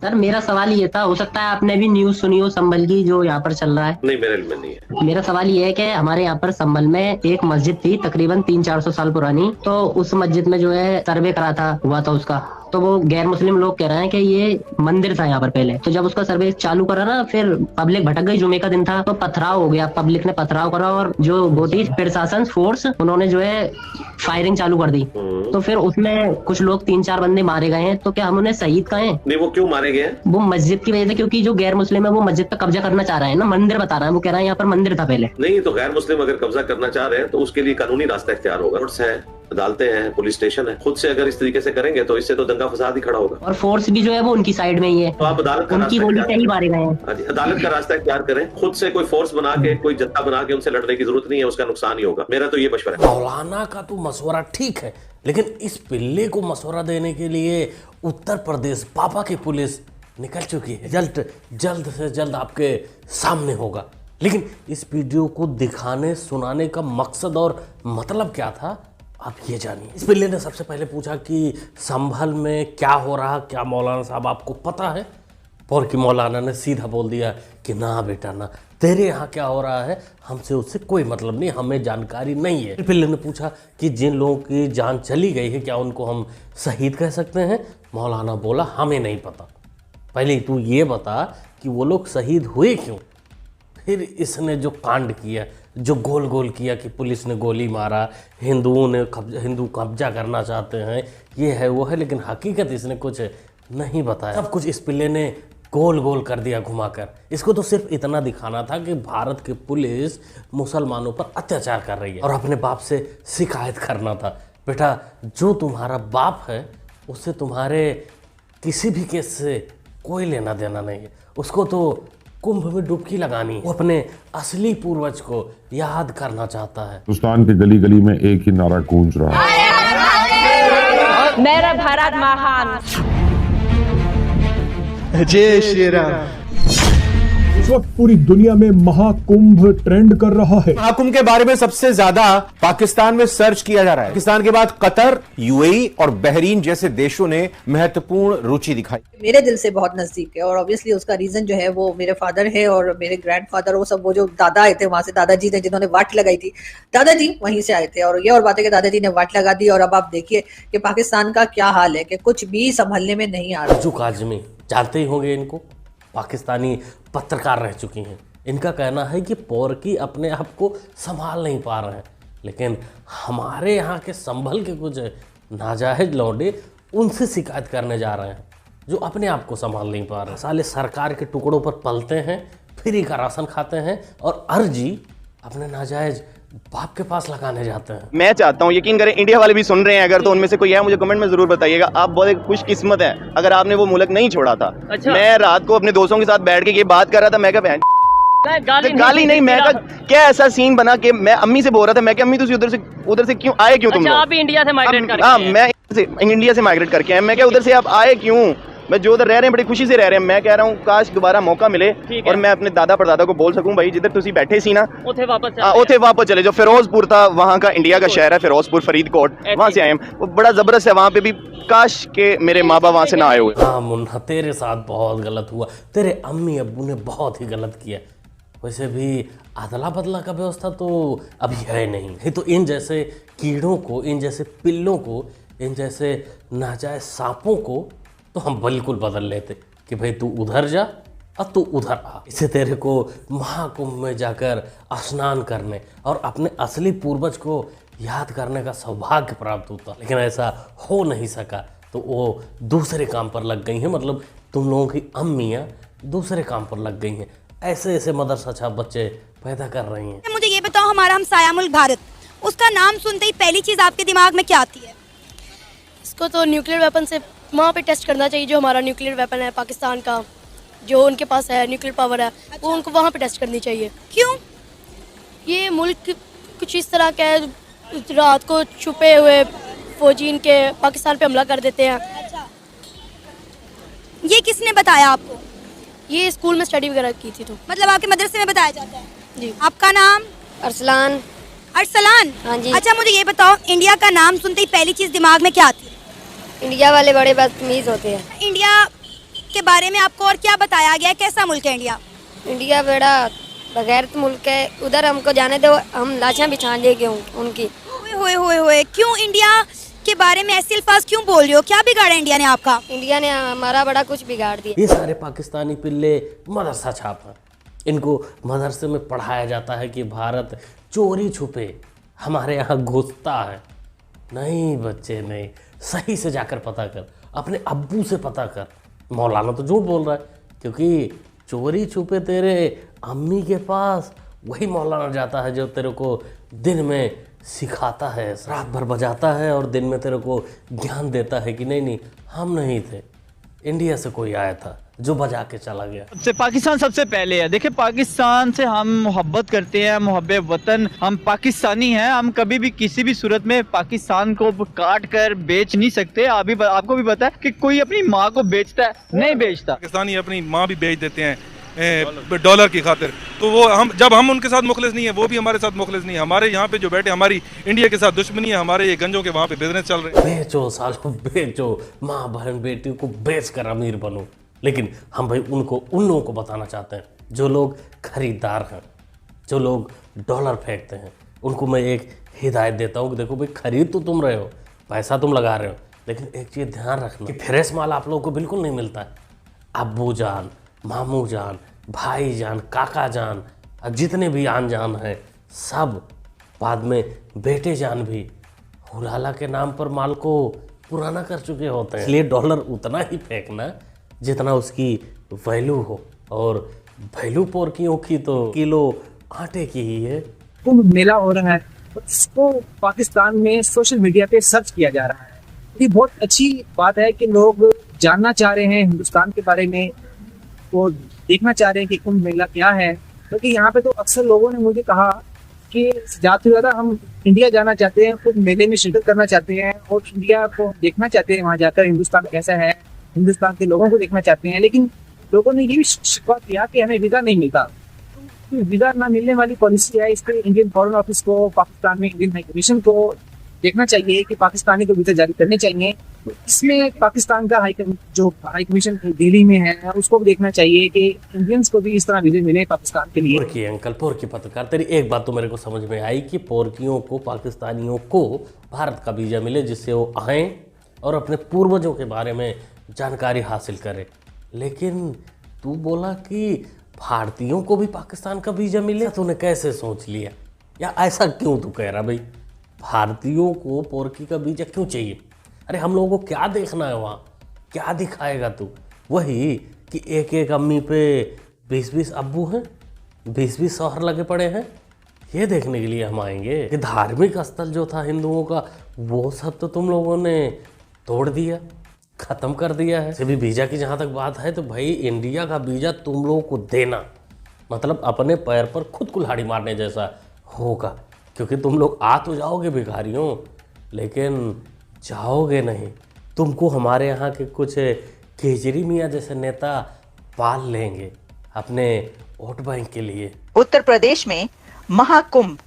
Sir मेरा सवाल ये था, हो सकता है आपने भी न्यूज सुनी हो संभल की जो यहाँ पर चल रहा है। नहीं, मेरे इल्म में नहीं है। मेरा सवाल ये है कि हमारे यहाँ पर संभल में एक मस्जिद थी तकरीबन 300-400 साल पुरानी। तो उस मस्जिद में जो है सर्वे करा था, हुआ था उसका। तो वो गैर मुस्लिम लोग कह रहे हैं कि ये मंदिर था यहाँ पर पहले। तो जब उसका सर्वे चालू करा ना, फिर पब्लिक भटक गई। जुमे का दिन था तो पथराव हो गया, पब्लिक ने पथराव करा और जो वो थी प्रशासन फोर्स, उन्होंने जो है फायरिंग चालू कर दी। तो फिर उसमें कुछ लोग 3-4 बंदे मारे गए हैं। तो क्या हम उन्हें शहीद कहें? नहीं, वो क्यों मारे गए हैं? वो मस्जिद की वजह से, क्योंकि जो गैर मुस्लिम है वो मस्जिद पे कब्जा करना चाह रहे हैं ना, मंदिर बता रहा है। वो कह रहा है यहाँ पर मंदिर था पहले। नहीं, तो गैर मुस्लिम अगर कब्जा करना चाह रहे हैं तो उसके लिए कानूनी रास्ता इख्तियार होगा। कोर्ट्स है, अदालतें हैं, पुलिस स्टेशन है। खुद से अगर इस तरीके से करेंगे तो इससे तो दंगा फसाद ही खड़ा होगा। और फोर्स भी जो है वो उनकी साइड में ही है। तो आप अदालत का उनकी रास्ता गोली इख्तियार से ही करें। मारे गए हैं। हाँ जी, अदालत का रास्ता इख्तियार करें। खुद से कोई फोर्स बना के, कोई जत्था बना के उनसे लड़ने की जरूरत नहीं है, उसका नुकसान ही होगा। मेरा तो ये मशवरा है। मौलाना का तो मशवरा ठीक है, लेकिन इस पिल्ले को मशवरा देने के लिए उत्तर प्रदेश पापा की पुलिस निकल चुकी है। जल्द से जल्द आपके सामने होगा। लेकिन इस वीडियो को दिखाने सुनाने का मकसद और मतलब क्या था, आप ये जानिए। इस पिल्ले ने सबसे पहले पूछा कि संभल में क्या हो रहा, क्या मौलाना साहब आपको पता है? और कि मौलाना ने सीधा बोल दिया कि ना बेटा ना, तेरे यहाँ क्या हो रहा है हमसे उससे कोई मतलब नहीं, हमें जानकारी नहीं है। पिल्ले ने पूछा कि जिन लोगों की जान चली गई है क्या उनको हम शहीद कह सकते हैं? मौलाना बोला हमें नहीं पता, पहले तू ये बता कि वो लोग शहीद हुए क्यों। फिर इसने जो कांड किया, जो गोल गोल किया कि पुलिस ने गोली मारा, हिंदू कब्जा करना चाहते हैं, ये है वो है, लेकिन हकीकत इसने कुछ नहीं बताया। सब कुछ इस पिल्ले ने गोल गोल कर दिया घुमाकर। इसको तो सिर्फ इतना दिखाना था कि भारत की पुलिस मुसलमानों पर अत्याचार कर रही है और अपने बाप से शिकायत करना था। बेटा, जो तुम्हारा बाप है उससे तुम्हारे किसी भी केस से कोई लेना देना नहीं है। उसको तो कुंभ में डुबकी लगानी है। वो अपने असली पूर्वज को याद करना चाहता है। हिंदुस्तान के गली गली में एक ही नारा गूंज रहा है, मेरा भारत महान। जय श्री राम। इस वक्त पूरी दुनिया में महाकुंभ ट्रेंड कर रहा है। महाकुंभ के बारे में सबसे ज्यादा पाकिस्तान में सर्च किया जा रहा है। पाकिस्तान के बाद कतर, यूएई और बहरीन जैसे देशों ने महत्वपूर्ण रुचि दिखाई। मेरे दिल से बहुत नजदीक है और ऑब्वियसली उसका रीजन जो है वो मेरे फादर है और मेरे ग्रैंडफादर, वो सब वो जो दादा आए थे वहां से, दादाजी थे जिन्होंने वाट लगाई थी, दादाजी वहीं से आए थे। और ये और बात है कि दादाजी ने वाट लगा दी और अब आप देखिए कि पाकिस्तान का क्या हाल है कि कुछ भी संभलने में नहीं आ रहा। अर्जू काजमी जानते ही होंगे इनको, पाकिस्तानी पत्रकार रह चुकी हैं। इनका कहना है कि पोरकी अपने आप को संभाल नहीं पा रहे हैं, लेकिन हमारे यहाँ के संभल के कुछ नाजायज लौंडे उनसे शिकायत करने जा रहे हैं जो अपने आप को संभाल नहीं पा रहे। साले सरकार के टुकड़ों पर पलते हैं, फ्री का राशन खाते हैं और अर्जी अपने नाजायज बाप के पास लगाने जाते हैं। मैं चाहता हूँ, यकीन करें इंडिया वाले भी सुन रहे हैं अगर, तो उनमें से कोई है मुझे कमेंट में जरूर बताइएगा। आप बहुत एक खुशकिस्मत है अगर आपने वो मुल्क नहीं छोड़ा था। अच्छा। मैं रात को अपने दोस्तों के साथ बैठ के ये बात कर रहा था, मैं क्या बहन गाली नहीं, मैं क्या ऐसा सीन बना कि मैं अम्मी से बोल रहा था, मैं क्या अम्मी तुम उधर से क्यों आए, क्यों तुम लोग? आप इंडिया से माइग्रेट करके? हाँ, मैं इंडिया से माइग्रेट करके आए। मैं क्या उधर से आप आए क्यों? मैं जो उधर रह रहे हैं बड़ी खुशी से रह रहे हैं। मैं कह रहा हूँ काश दोबारा मौका मिले और मैं अपने दादा परदादा को बोल सकूं, भाई जिधर तुसी बैठे सी ना उथे वापस चले जाओ। फिरोजपुर था वहाँ का, इंडिया का शहर है फिरोजपुर, फरीदकोट, वहाँ से आए हम। वो बड़ा जबरदस्त है वहाँ पे भी। काश के मेरे माँ बाप वहाँ से ना आए हुए। हाँ मुन्ना, तेरे साथ बहुत गलत हुआ, तेरे अम्मी अब्बू ने बहुत ही गलत किया। वैसे भी अदला बदला का व्यवस्था तो अभी है नहीं। ये तो इन जैसे कीड़ों को, इन जैसे पिल्लों को, इन जैसे नाजायज सांपों को तो हम बिल्कुल बदल लेते कि भाई तू उधर जा और तू उधर आ। इससे तेरे को महाकुंभ में जाकर स्नान करने और अपने असली पूर्वज को याद करने का सौभाग्य प्राप्त होता, लेकिन ऐसा हो नहीं सका। तो वो दूसरे काम पर लग गई हैं, मतलब तुम लोगों की अम्मियाँ दूसरे काम पर लग गई हैं। ऐसे ऐसे मदरसा छाप बच्चे पैदा कर रही हैं। मुझे ये बताओ, हमारा हमसाया मुल्क भारत, उसका नाम सुनते ही पहली चीज़ आपके दिमाग में क्या आती है? इसको तो न्यूक्लियर वेपन से वहाँ पे टेस्ट करना चाहिए। जो हमारा न्यूक्लियर वेपन है पाकिस्तान का, जो उनके पास है न्यूक्लियर पावर है, वो उनको वहाँ पे टेस्ट करनी चाहिए। क्यों? ये मुल्क कुछ इस तरह का है, रात को छुपे हुए फौजी इनके पाकिस्तान पे हमला कर देते हैं। अच्छा, ये किसने बताया आपको? ये स्कूल में स्टडी वगैरह की थी, तो मतलब आपके मदरसे में बताया जाता है? जी। आपका नाम? अरसलान। अरसलान? हाँ जी। अच्छा, मुझे ये बताओ, इंडिया का नाम सुनते ही पहली चीज़ दिमाग में क्या आती है? इंडिया वाले बड़े बदतमीज होते हैं। इंडिया के बारे में आपको और क्या बताया गया है? कैसा मुल्क है इंडिया? इंडिया बड़ा बगैरत मुल्क है, उधर हमको जाने दो, हम लाशें बिछा देंगे उनकी। होए क्यों इंडिया के बारे में ऐसे अल्फाज क्यों बोल रहे हो? क्या बिगाड़ा इंडिया ने आपका? इंडिया ने हमारा बड़ा कुछ बिगाड़ दिया। ये सारे पाकिस्तानी पिल्ले मदरसा छाप हैं। इनको मदरसे में पढ़ाया जाता है कि भारत चोरी छुपे हमारे यहाँ घुसता है। नहीं बच्चे नहीं, सही से जाकर पता कर, अपने अब्बू से पता कर। मौलाना तो झूठ बोल रहा है, क्योंकि चोरी छुपे तेरे अम्मी के पास वही मौलाना जाता है जो तेरे को दिन में सिखाता है, रात भर बजाता है और दिन में तेरे को ज्ञान देता है कि नहीं हम नहीं थे, इंडिया से कोई आया था जो बजा के चला गया। पाकिस्तान सबसे पहले है। देखिए, पाकिस्तान से हम मोहब्बत करते हैं, मोहब्बत वतन, हम पाकिस्तानी हैं। हम कभी भी किसी भी सूरत में पाकिस्तान को काट कर बेच नहीं सकते। आपको भी पता है कि कोई अपनी माँ को बेचता है? नहीं बेचता। पाकिस्तानी अपनी माँ भी बेच देते हैं डॉलर की खातिर। तो वो जब हम उनके साथ मुखलिस नहीं है, वो भी हमारे साथ मुखलिस नहीं है। हमारे यहाँ पे जो बैठे, हमारी इंडिया के साथ दुश्मनी है, हमारे ये गंजों के वहाँ पे बिजनेस चल रहे हैं। बेचो सालों बेचो, माँ बहन बेटी को बेच कर अमीर बनो। लेकिन हम भाई उन लोगों को बताना चाहते हैं जो लोग खरीदार हैं, जो लोग डॉलर फेंकते हैं, उनको मैं एक हिदायत देता हूँ कि देखो भाई, खरीद तो तुम रहे हो, पैसा तुम लगा रहे हो, लेकिन एक चीज़ ध्यान रखना कि फ्रेश माल आप लोगों को बिल्कुल नहीं मिलता है। अब्बू जान, मामू जान, भाई जान, काका जान, जितने भी आन जान हैं, सब बाद में बेटे जान भी हुलाला के नाम पर माल को पुराना कर चुके होते हैं। इसलिए डॉलर उतना ही फेंकना जितना उसकी वैल्यू हो, और वैल्यू पोरकियों की तो किलो आटे की ही है। कुंभ मेला हो रहा है, इसको पाकिस्तान में सोशल मीडिया पे सर्च किया जा रहा है। ये बहुत अच्छी बात है कि लोग जानना चाह रहे हैं हिंदुस्तान के बारे में, वो देखना चाह रहे हैं कि कुंभ मेला क्या है। क्योंकि यहाँ पे तो अक्सर लोगों ने मुझे कहा कि ज़्यादा से ज़्यादा हम इंडिया जाना चाहते हैं, कुंभ मेले में शिरकत करना चाहते हैं और इंडिया को देखना चाहते हैं, वहाँ जाकर हिंदुस्तान कैसा है, हिंदुस्तान के लोगों को देखना चाहते हैं। लेकिन लोगों ने ये भी शिकवा किया कि हमें वीज़ा नहीं मिलता। तो वीज़ा ना मिलने वाली पॉलिसी है, इस पर इंडियन फॉरेन ऑफिस को, पाकिस्तान में इंडियन हाई कमीशन को देखना चाहिए कि पाकिस्तानी को वीज़ा जारी करने चाहिए। इसमें पाकिस्तान का जो हाई कमीशन दिल्ली में है, उसको भी देखना चाहिए कि इंडियंस को भी इस तरह वीज़े मिले पाकिस्तान के लिए। पोरकी अंकल, पोरकी पत्रकार, तेरी एक बात तो मेरे को समझ में आई कि पोरकियों को, पाकिस्तानियों को भारत का वीज़ा मिले जिससे वो आएँ और अपने पूर्वजों के बारे में जानकारी हासिल करें। लेकिन तू बोला कि भारतीयों को भी पाकिस्तान का वीज़ा मिले, तूने कैसे सोच लिया? या ऐसा क्यों तू कह रहा भाई भारतीयों को पोरकी का वीज़ा क्यों चाहिए? अरे हम लोगों को क्या देखना है वहाँ? क्या दिखाएगा तू? वही कि एक एक अम्मी पे 20-20 अब्बू हैं, 20-20 शौहर लगे पड़े हैं, ये देखने के लिए हम आएंगे कि धार्मिक स्थल जो था हिंदुओं का, वो सब तो तुम लोगों ने तोड़ दिया, ख़त्म कर दिया है। भी वीज़ा की जहाँ तक बात है तो भाई इंडिया का वीज़ा तुम लोगों को देना मतलब अपने पैर पर खुद कुल्हाड़ी मारने जैसा होगा, क्योंकि तुम लोग आ तो जाओगे भिखारियों, लेकिन जाओगे नहीं। तुमको हमारे यहाँ के कुछ केजरी मियाँ जैसे नेता पाल लेंगे अपने वोट बैंक के लिए। उत्तर प्रदेश में महाकुंभ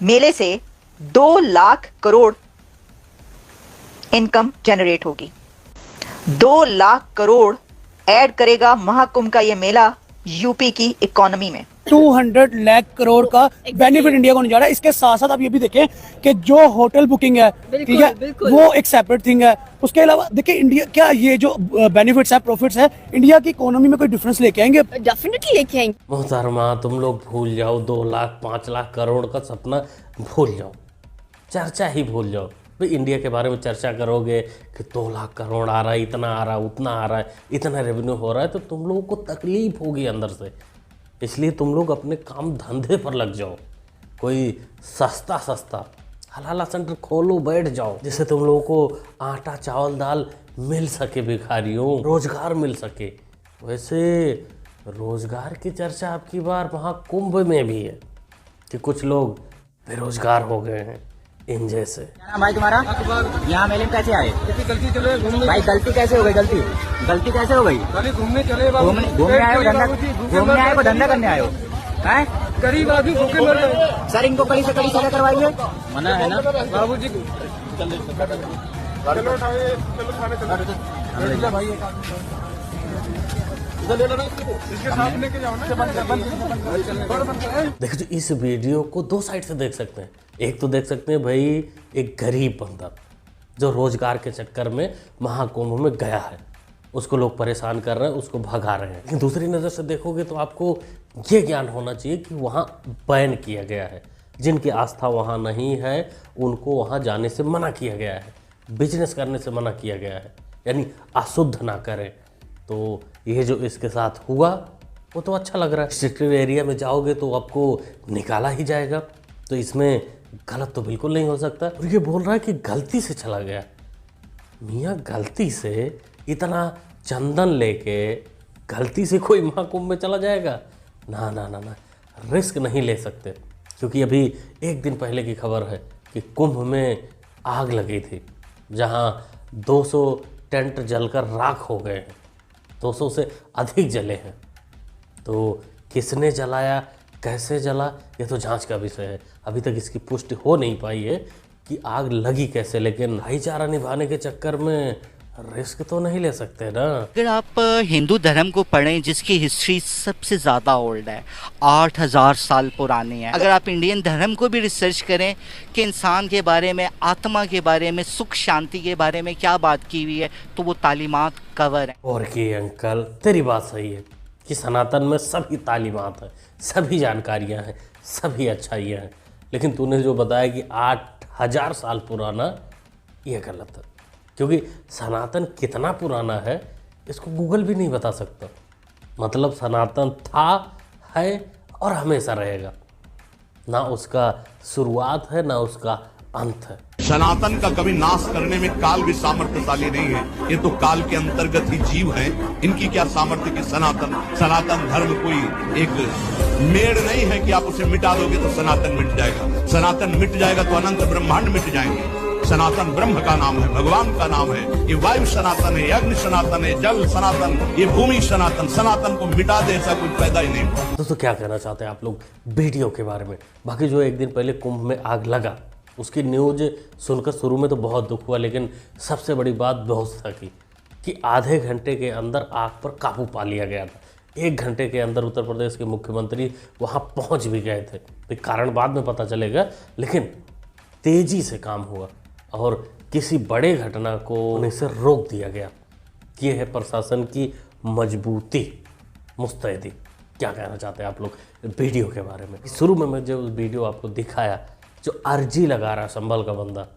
मेले से 2 लाख करोड़ इनकम जनरेट होगी। 2 लाख करोड़ ऐड करेगा महाकुंभ का ये मेला यूपी की इकोनॉमी में। 200 लाख करोड़ का बेनिफिट इंडिया को नहीं जा रहा है। इसके साथ साथ आप ये भी देखें कि जो होटल बुकिंग है, ठीक है, वो एक सेपरेट थिंग है। उसके अलावा देखिए इंडिया क्या ये जो बेनिफिट्स है, प्रॉफिट्स है, इंडिया की इकोनॉमी में कोई डिफरेंस लेके आएंगे? डेफिनेटली लेके आएंगे। मोहतरमा, तुम लोग भूल जाओ 2 लाख 5 लाख करोड़ का सपना, भूल जाओ, चर्चा ही भूल जाओ। भाई इंडिया के बारे में चर्चा करोगे कि 2 लाख करोड़ आ रहा है, इतना आ रहा है, उतना आ रहा है, इतना रेवेन्यू हो रहा है, तो तुम लोगों को तकलीफ होगी अंदर से। इसलिए तुम लोग अपने काम धंधे पर लग जाओ, कोई सस्ता हलाला सेंटर खोलो, बैठ जाओ, जिससे तुम लोगों को आटा चावल दाल मिल सके, भिखारियों रोजगार मिल सके। वैसे रोजगार की चर्चा आपकी बार महाकुंभ में भी है कि कुछ लोग बेरोजगार हो गए हैं इन जैसे। भाई तुम्हारा यहाँ मेले में कैसे आए? गलती चले भाई, गलती कैसे हो गई? गलती कैसे हो गई? घूमने चले, घूमने आए हो, घूमने आए हो, धंधा करने आए हो? गरीब आदमी भूखे मर रहे। सर इनको कड़ी से कड़ी सजा करवाइए, मना है ना बाबू जी। चलो देखो, इस वीडियो को दो साइड से देख सकते हैं। एक तो देख सकते हैं भाई एक गरीब बंदा जो रोजगार के चक्कर में महाकुंभ में गया है, उसको लोग परेशान कर रहे हैं, उसको भगा रहे हैं। लेकिन दूसरी नज़र से देखोगे तो आपको ये ज्ञान होना चाहिए कि वहाँ बैन किया गया है, जिनकी आस्था वहाँ नहीं है उनको वहाँ जाने से मना किया गया है, बिजनेस करने से मना किया गया है, यानी अशुद्ध ना करें। तो ये जो इसके साथ हुआ वो तो अच्छा लग रहा है। रिस्ट्रिक्टेड एरिया में जाओगे तो आपको निकाला ही जाएगा, तो इसमें गलत तो बिल्कुल नहीं हो सकता। और ये बोल रहा है कि गलती से चला गया। मियाँ, गलती से इतना चंदन लेके गलती से कोई महाकुंभ में चला जाएगा? ना ना ना ना, रिस्क नहीं ले सकते। क्योंकि अभी एक दिन पहले की खबर है कि कुंभ में आग लगी थी, जहां 200 टेंट जलकर राख हो गए हैं, 200 से अधिक जले हैं। तो किसने जलाया, कैसे जला, ये तो जांच का विषय है। अभी तक इसकी पुष्टि हो नहीं पाई है कि आग लगी कैसे, लेकिन भाईचारा निभाने के चक्कर में रिस्क तो नहीं ले सकते ना। अगर आप हिंदू धर्म को पढ़ें जिसकी हिस्ट्री सबसे ज़्यादा ओल्ड है, 8000 साल पुरानी है, अगर आप इंडियन धर्म को भी रिसर्च करें कि इंसान के बारे में, आत्मा के बारे में, सुख शांति के बारे में क्या बात की हुई है, तो वो तालीमात कवर है। और कि अंकल, तेरी बात सही है कि सनातन में सभी तालीमात हैं, सभी जानकारियां हैं, सभी अच्छाइयाँ हैं। लेकिन तूने जो बताया कि 8000 साल पुराना, ये गलत है। क्योंकि सनातन कितना पुराना है इसको गूगल भी नहीं बता सकता। मतलब सनातन था, है और हमेशा रहेगा। ना उसका शुरुआत है ना उसका अंत है। सनातन का कभी नाश करने में काल भी सामर्थ्यशाली नहीं है। ये तो काल के अंतर्गत ही जीव हैं। इनकी क्या सामर्थ्य कि सनातन धर्म कोई एक मेड़ नहीं है कि आप उसे मिटा दोगे तो सनातन मिट जाएगा। सनातन मिट जाएगा तो अनंत ब्रह्मांड मिट जाएंगे। सनातन ब्रह्म का नाम है, भगवान का नाम है। ये वायु सनातन है, अग्नि सनातन है, जल सनातन, ये भूमि सनातन। सनातन को मिटा दे ऐसा कोई पैदा ही नहीं। दोस्तों, क्या कहना चाहते हैं आप लोग वीडियो के बारे में? बाकी जो एक दिन पहले कुंभ में आग लगा, उसकी न्यूज सुनकर शुरू में तो बहुत दुख हुआ, लेकिन सबसे बड़ी बात व्यवस्था की कि आधे घंटे के अंदर आग पर काबू पा लिया गया था। 1 घंटे के अंदर उत्तर प्रदेश के मुख्यमंत्री वहाँ पहुँच भी गए थे। तो कारण बाद में पता चलेगा, लेकिन तेजी से काम हुआ और किसी बड़े घटना को होने से रोक दिया गया। ये है प्रशासन की मजबूती, मुस्तैदी। क्या कहना चाहते हैं आप लोग वीडियो के बारे में? शुरू में मैं जो वीडियो आपको दिखाया, जो अर्जी लगा रहा संभल का बंदा,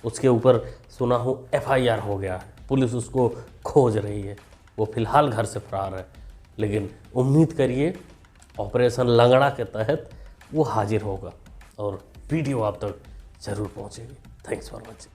उसके ऊपर सुना हूँ FIR हो गया है, पुलिस उसको खोज रही है। वो फिलहाल घर से फरार है, लेकिन उम्मीद करिए ऑपरेशन लंगड़ा के तहत वो हाजिर होगा और वीडियो आप तक जरूर पहुँचेगी। Thanks for watching.